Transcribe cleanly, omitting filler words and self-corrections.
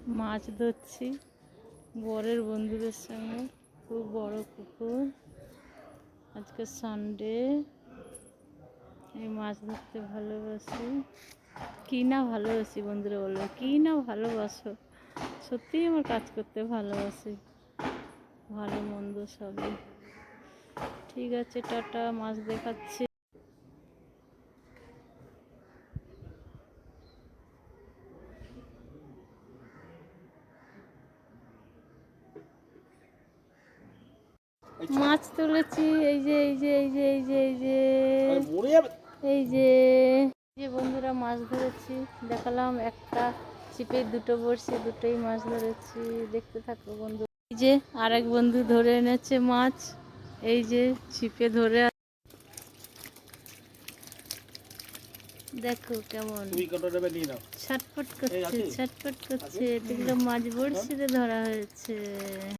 মাছ ধরছি বরের বন্ধুদের সঙ্গে। খুব বড় পুকুর, আজকে সানডে। এই মাছ ধরতে ভালোবাসি। কি না ভালোবাসি বন্ধুরা, বলবে কি না ভালোবাসো। সত্যিই আমার কাজ করতে ভালোবাসি, ভালো মন্দ সবই। ঠিক আছে, টাটা। মাছ দেখাচ্ছি। মাছ তুলেছি, এই যে এই যে এই যে এই যে এই যে এই যে যে বন্ধুরা মাছ ধরেছি, দেখালাম। একটা ছিপে দুটো বড়শি, দুটোই মাছ ধরেছি। দেখতে থাকো বন্ধু। এই যে আরেক বন্ধু ধরে এনেছে মাছ, এই যে ছিপে ধরে। দেখো কেমন ছটফট করছে, ছটফট করছে। দেখলাম মাছ বড়শিতে ধরা হয়েছে।